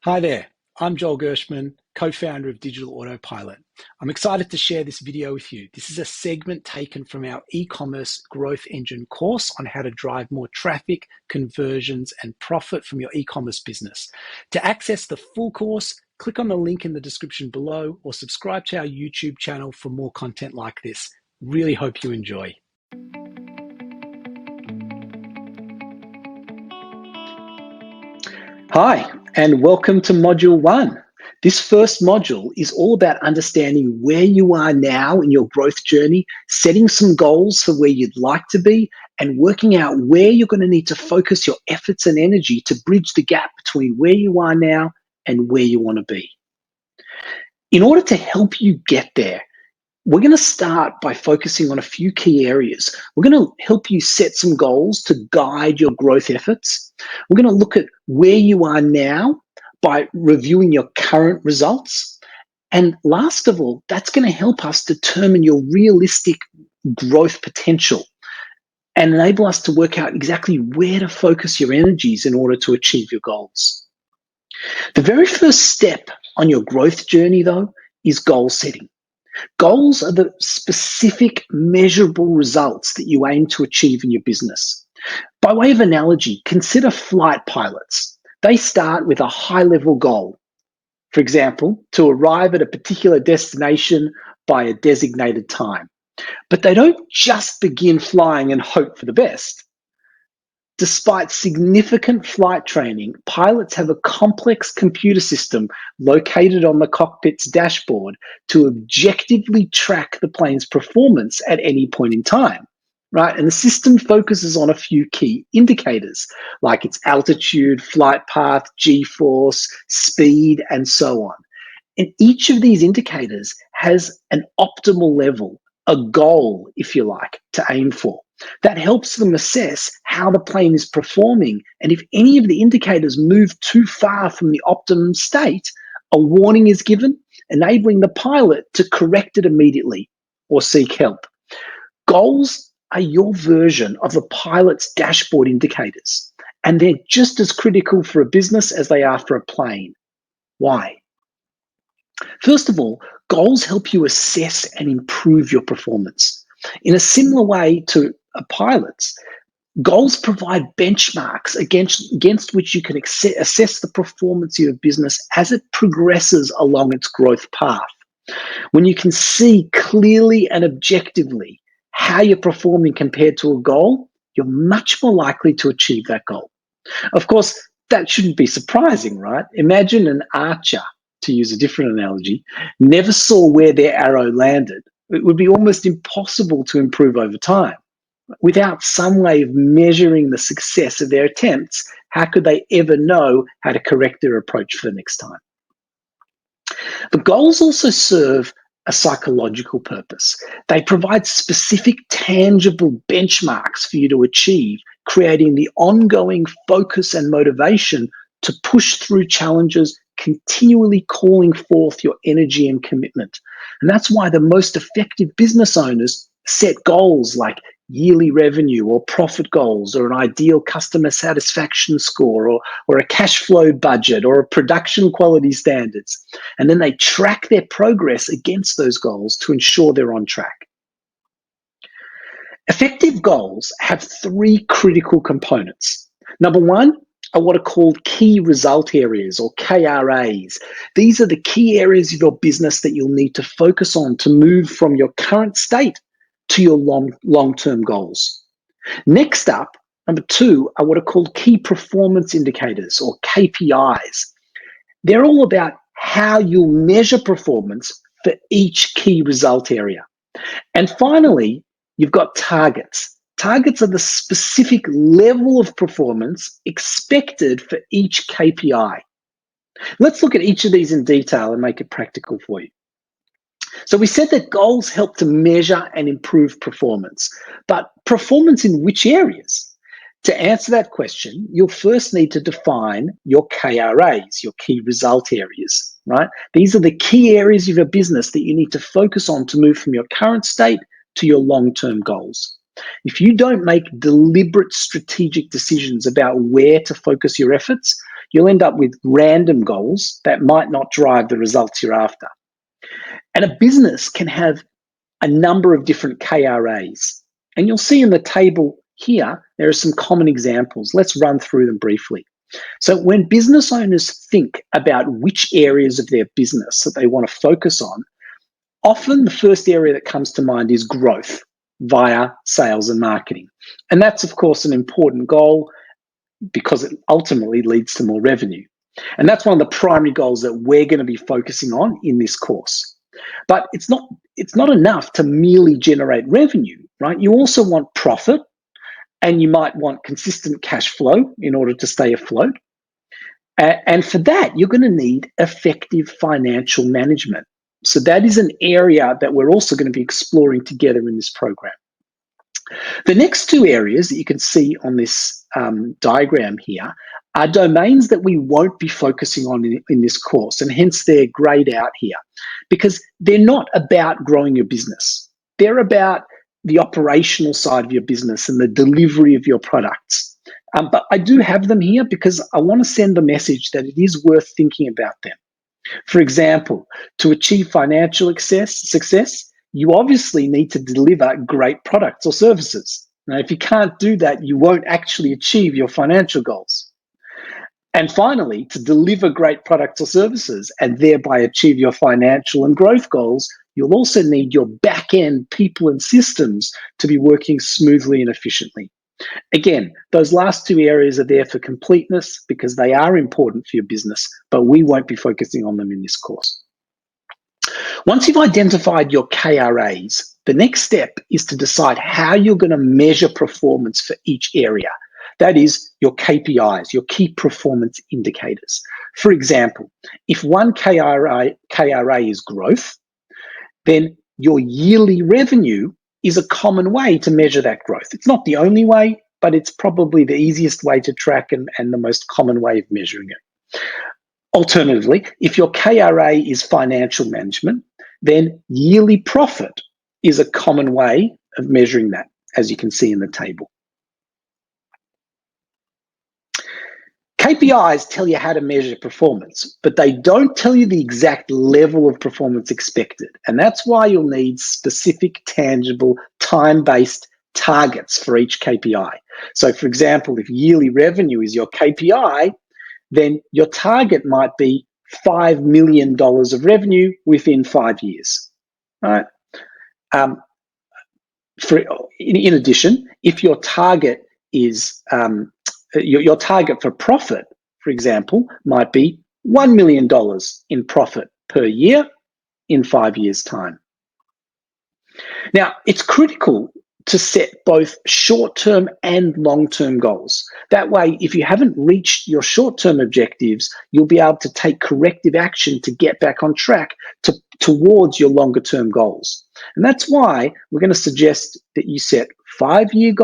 Hi there, I'm Joel Gershman, co-founder of Digital Autopilot. I'm excited to share this video with you. This is a segment taken from our e-commerce growth engine course on how to drive more traffic, conversions, and profit from your e-commerce business. To access the full course, click on the link in the description below or subscribe to our YouTube channel for more content like this. Really hope you enjoy. Hi, and welcome to Module 1. This first module is all about understanding where you are now in your growth journey, setting some goals for where you'd like to be, and working out where you're going to need to focus your efforts and energy to bridge the gap between where you are now and where you want to be. In order to help you get there, we're going to start by focusing on a few key areas. We're going to help you set some goals to guide your growth efforts. We're going to look at where you are now by reviewing your current results. And last of all, that's going to help us determine your realistic growth potential and enable us to work out exactly where to focus your energies in order to achieve your goals. The very first step on your growth journey, though, is goal setting. Goals are the specific measurable results that you aim to achieve in your business. By way of analogy, consider flight pilots. They start with a high-level goal. For example, to arrive at a particular destination by a designated time. But they don't just begin flying and hope for the best. Despite significant flight training, pilots have a complex computer system located on the cockpit's dashboard to objectively track the plane's performance at any point in time, right? And the system focuses on a few key indicators, like its altitude, flight path, G-force, speed, and so on. And each of these indicators has an optimal level, a goal, if you like, to aim for. That helps them assess how the plane is performing, and if any of the indicators move too far from the optimum state, a warning is given, enabling the pilot to correct it immediately or seek help. Goals are your version of the pilot's dashboard indicators, and they're just as critical for a business as they are for a plane. Why? First of all, goals help you assess and improve your performance. In a similar way to pilots, goals provide benchmarks against which you can assess the performance of your business as it progresses along its growth path. When you can see clearly and objectively how you're performing compared to a goal, you're much more likely to achieve that goal. Of course, that shouldn't be surprising, right? Imagine an archer, to use a different analogy, never saw where their arrow landed. It would be almost impossible to improve over time. Without some way of measuring the success of their attempts, how could they ever know how to correct their approach for the next time? But goals also serve a psychological purpose. They provide specific, tangible benchmarks for you to achieve, creating the ongoing focus and motivation to push through challenges, continually calling forth your energy and commitment. And that's why the most effective business owners set goals like yearly revenue or profit goals or an ideal customer satisfaction score or a cash flow budget or a production quality standards. And then they track their progress against those goals to ensure they're on track. Effective goals have three critical components. Number one are what are called key result areas or KRAs. These are the key areas of your business that you'll need to focus on to move from your current state to your long-term goals. Next up, number two, are what are called key performance indicators or KPIs. They're all about how you'll measure performance for each key result area. And finally, you've got targets. Targets are the specific level of performance expected for each KPI. Let's look at each of these in detail and make it practical for you. So we said that goals help to measure and improve performance, but performance in which areas? To answer that question, you'll first need to define your KRAs, your key result areas, right? These are the key areas of your business that you need to focus on to move from your current state to your long-term goals. If you don't make deliberate strategic decisions about where to focus your efforts, you'll end up with random goals that might not drive the results you're after. And a business can have a number of different KRAs. And you'll see in the table here, there are some common examples. Let's run through them briefly. So when business owners think about which areas of their business that they want to focus on, often the first area that comes to mind is growth via sales and marketing. And that's, of course, an important goal because it ultimately leads to more revenue. And that's one of the primary goals that we're going to be focusing on in this course. But it's not enough to merely generate revenue, right? You also want profit, and you might want consistent cash flow in order to stay afloat. And for that, you're going to need effective financial management. So that is an area that we're also going to be exploring together in this program. The next two areas that you can see on this diagram here are domains that we won't be focusing on in this course, and hence they're grayed out here, because they're not about growing your business. They're about the operational side of your business and the delivery of your products. But I do have them here because I want to send the message that it is worth thinking about them. For example, to achieve financial success, you obviously need to deliver great products or services. Now, if you can't do that, you won't actually achieve your financial goals. And finally, to deliver great products or services and thereby achieve your financial and growth goals, you'll also need your back-end people and systems to be working smoothly and efficiently. Again, those last two areas are there for completeness because they are important for your business, but we won't be focusing on them in this course. Once you've identified your KRAs, the next step is to decide how you're going to measure performance for each area. That is your KPIs, your key performance indicators. For example, if one KRA is growth, then your yearly revenue is a common way to measure that growth. It's not the only way, but it's probably the easiest way to track and the most common way of measuring it. Alternatively, if your KRA is financial management, then yearly profit is a common way of measuring that, as you can see in the table. KPIs tell you how to measure performance, but they don't tell you the exact level of performance expected. And that's why you'll need specific, tangible, time-based targets for each KPI. So for example, if yearly revenue is your KPI, then your target might be $5 million of revenue within 5 years. All right. In addition, if your target is your target for profit, for example, might be $1 million in profit per year in 5 years' time. Now, it's critical to set both short-term and long-term goals. That way, if you haven't reached your short-term objectives, you'll be able to take corrective action to get back on track towards your longer-term goals. And that's why we're going to suggest that you set 5-year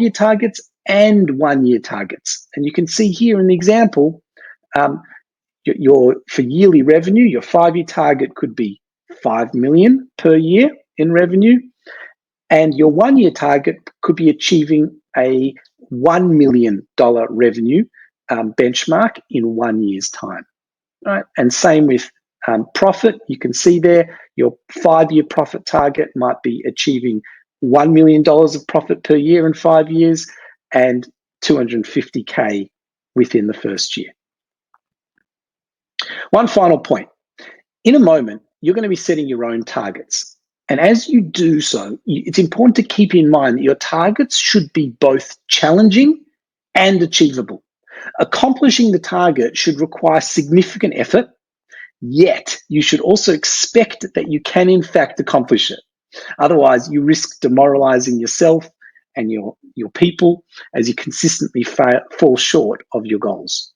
targets and 1-year targets. And you can see here in the example, for yearly revenue, your 5-year target could be $5 million per year in revenue, and your 1-year target could be achieving a $1 million revenue benchmark in 1 year's time. All right? And same with profit. You can see there your 5-year profit target might be achieving $1 million of profit per year in 5 years and $250K within the first year. One final point. In a moment, you're going to be setting your own targets. And as you do so, it's important to keep in mind that your targets should be both challenging and achievable. Accomplishing the target should require significant effort, yet you should also expect that you can in fact accomplish it. Otherwise, you risk demoralizing yourself and your people as you consistently fall short of your goals.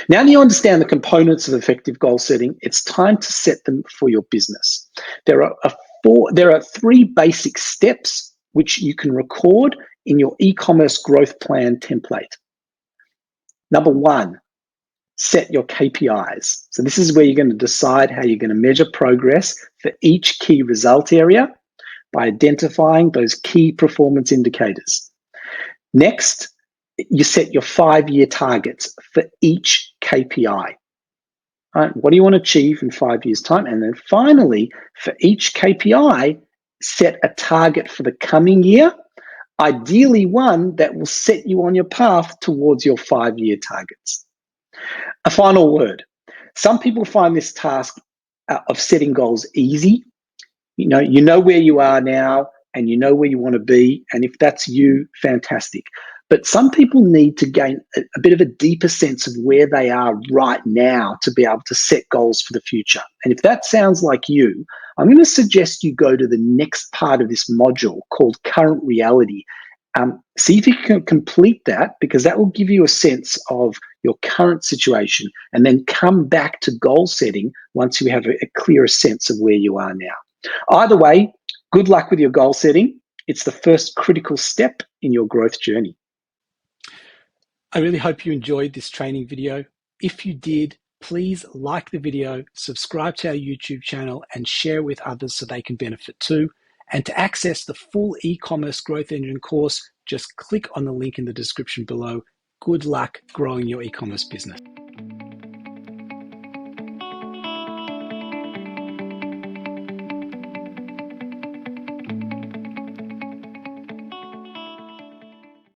Now that you understand the components of effective goal setting, it's time to set them for your business. There are 3 basic steps which you can record in your e-commerce growth plan template. Number 1, set your KPIs. So this is where you're going to decide how you're going to measure progress for each key result area by identifying those key performance indicators. Next, you set your 5-year targets for each KPI. Right? What do you want to achieve in 5 years' time? And then finally, for each KPI, set a target for the coming year, ideally one that will set you on your path towards your 5-year targets. A final word. Some people find this task of setting goals easy. You know where you are now and you know where you want to be. And if that's you, fantastic. But some people need to gain a bit of a deeper sense of where they are right now to be able to set goals for the future. And if that sounds like you, I'm going to suggest you go to the next part of this module called Current Reality. See if you can complete that, because that will give you a sense of your current situation, and then come back to goal setting once you have a clearer sense of where you are now. Either way, good luck with your goal setting. It's the first critical step in your growth journey. I really hope you enjoyed this training video. If you did, please like the video, subscribe to our YouTube channel, and share with others so they can benefit too. And to access the full e-commerce growth engine course, just click on the link in the description below. Good luck growing your e-commerce business.